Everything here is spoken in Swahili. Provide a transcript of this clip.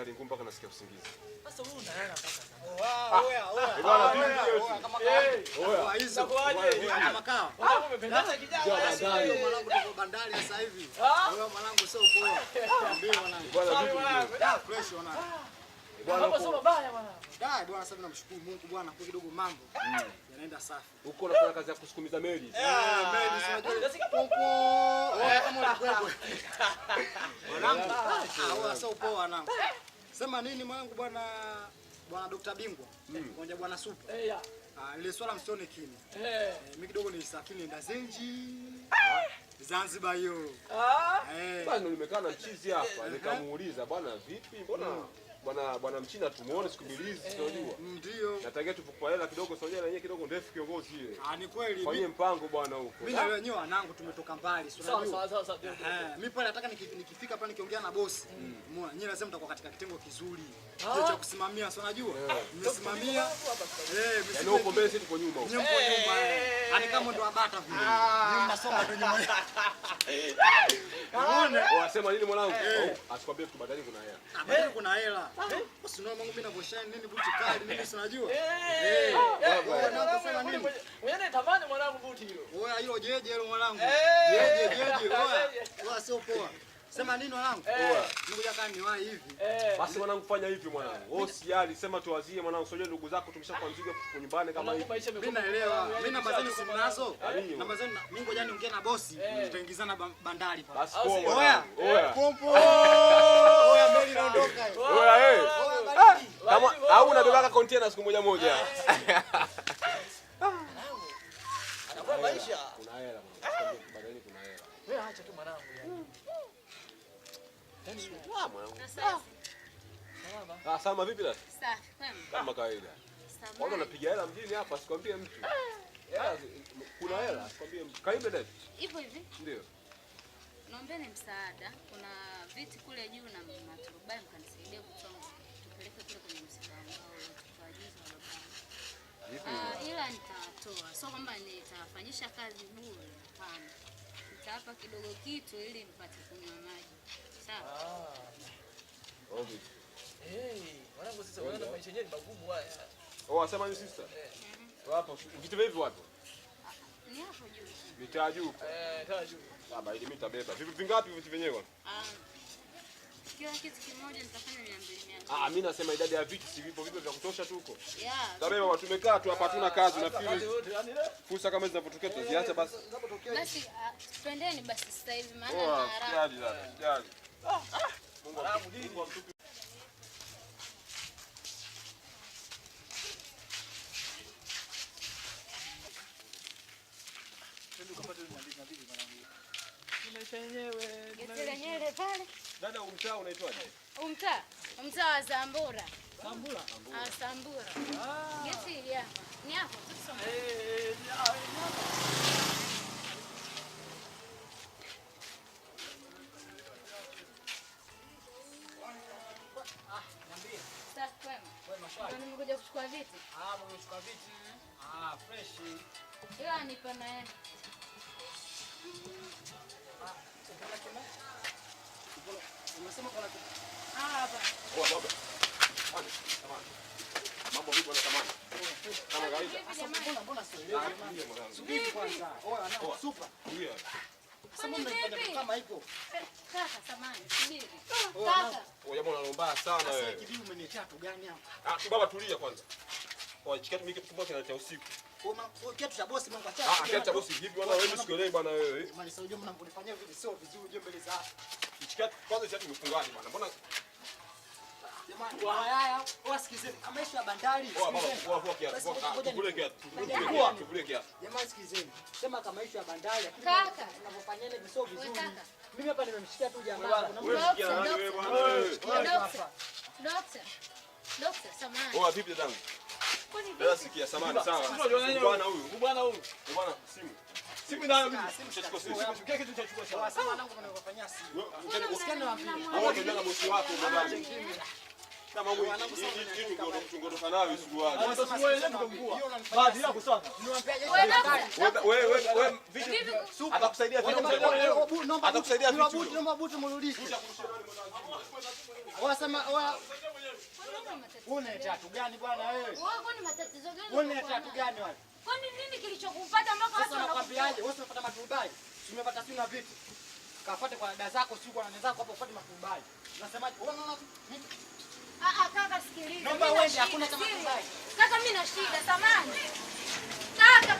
hali ngumu mpaka nasikia usingizi. Sasa wewe unalala mpaka sasa. Oya. Bwana vipi kama oya. Hizo kwaje? Makao. Mwanangu umependeza kijana. Ndio mwanangu tuko bandari sasa hivi. Wewe mwanangu sio poa. Ndio mwanangu. Bwana vipi? Fresh mwanangu. Bwana sio mabaya mwanangu. Bwana sasa tunamshukuru Mungu bwana kwa kidogo mambo. Yanaenda safi. Huko unafanya kazi ya kusukumiza meli. Meli unajua. Pompo. Kama ulikwenda. Mwanangu. Wewe sio poa mwanangu. Sema nini mwanangu bwana Dr. Bingwa. Ngoja bwana Super. Ile swala msione kimi. Mimi kidogo nilisafiri nenda Zenji. Zanzibar hiyo. Bwana nimekaa na mchizi hapa nikamuuliza bwana vipi? Mbona bwana Mchina tumuone siku mbili hizi unajua. Ndio. Natakia tupokuwa hela kidogo sio yenyewe kidogo ndefu kiongozi ile. Ni kweli. Fanyie mpango bwana huko. Mimi na wenyewe wanangu tumetoka mbali sio unajua. Sawa. Mimi pale nataka nikifika pale nikiongea na bosi. Umeona? Nyinyi lazima mtakuwa katika kitengo kizuri. Kile cha kusimamia sio unajua. Mmesimamia. Yaani uko mbele sisi tuko nyuma huko. Nyumba nyuma. Ani kama ndo abata vile. Nyumba nasoma ndo nyuma. Unaona? Wasema nini mwanangu? Asikwambie tu badani kuna hela. Badani kuna hela. Usinao Mungu mimi navyoshine nini buti kali mimi si unajua. Wewe tamani mwanangu buti hilo. Wewe hilo jeje hilo mwanangu. Jeje. Wewe sio poa. Sema nini mwanangu? Ngoja kama niwahi hivi. Basi mwanangu fanya hivi mwanangu. Wewe usijali, sema tuwazie mwanangu. Sio ndugu zako tumeshakuwa mzigo kwa nyumbani kama hivi. Mimi naelewa. Mimi namba zenu si mnazo. Namba zenu mimi ngoja niongee na bosi. Tutaingizana bandari pale. Basi poa. Oya. Pompo. Oya meli inaondoka hiyo. Oya kama au unabebaka container siku moja. Anakuwa maisha. Kuna hela badani kuna hela. Wewe acha tu mwanangu yani. Sama vipi dada? Safi, kwema. Kama kawaida. Wao wanapiga hela mjini hapa, sikwambie mtu. Kuna hela, sikwambie mtu. Kaibe dada. Hivyo hivi? Ndio. Naombeni msaada. Kuna viti kule juu na maturubai mkanisaidia kutoa tupeleke kule kwenye msiba ambao tutaagiza wababa. Ila nitatoa. Sio kwamba nitafanyisha kazi bure, hapana. Nitapa kidogo kitu ili nipate kunywa maji. Sawa? Okay. Mwanangu sasa unaona maisha yenyewe ni magumu haya. Wasema ni sister? Hapo vitu vipi wapo? Ni hapo juu. Mitaa juu. Taa juu. Baba ili mitabeba. Vipi vingapi vitu vyenyewe? Kila kitu kimoja nitafanya 200. Mimi nasema idadi ya vitu si vipo vya kutosha tu huko. Tabeba watu tumekaa tu hapa hatuna kazi nafikiri. Fursa kama hizo zinapotokea tuziache basi. Basi twendeni basi sasa hivi maana na haraka. Jali. Mungu amtupe. Yenyewe pale. Dada umtaa unaitwaje? Umtaa wa Zambura. Sambura? Sambura. Geti ile hapa. Ni hapo tusome. Sasa kwema. Nimekuja kuchukua viti. Nimechukua viti. Fresh. Ila nipa na yeye. Unasema kwa nini? Hapa. Baba. Mambo vipi bwana Samani? Kama kawaida. Mbona sio? Subiri kwanza. Oya, Super. Ndio. Sasa mbona kama iko? Kaka Samani, subiri. Kaka. Oya mbona unaomba sana wewe? Sasa kibiu umeniacha tu gani hapa? Tu baba tulia kwanza. Oya chikati mimi kitu kinaletea usiku. Kiatu cha bosi Mungu acha. Kiatu cha bosi vipi bwana wewe sikuelewi bwana wewe. Jamani sasa unajua mnanifanyia vile sio vizuri je mbele za. Chikati kwanza chati mfungaji bwana. Mbona jamani haya wasikizeni kama ishu ya bandari jamani sikizeni sema kama ishu ya bandari kaka tunavyofanyana hivi sio vizuri mimi hapa nimemshikia tu jamaa Dokta Samani vipi dadangu dada sikia Samani sawa bwana huyu bwana simu nayo mimi tutachukua simu kile kitu tutachukua sawa sema nangu tunafanyia simu wewe ndio na bosi wako bwana Kama wewe tungotoka nayo suruali. Sasa suruali yenyewe tukamvua. Baadhi yako sana. Wewe vitu atakusaidia vitu. Atakusaidia vitu. Naomba buti mrudishe. Wasema una tatu gani bwana wewe? Wewe kwani matatizo gani? Una tatu gani wewe? Kwani nini kilichokupata mpaka Sasa nakwambiaje? Wewe unapata matubai. Tumepata sina vitu. Kafuate kwa dada zako, sio kwa nani zako hapo ufuate matubai. Unasemaje? Unaona kaka sikiliza. Naomba uende, hakuna kama matubai. Kaka mimi na shida samani. Kaka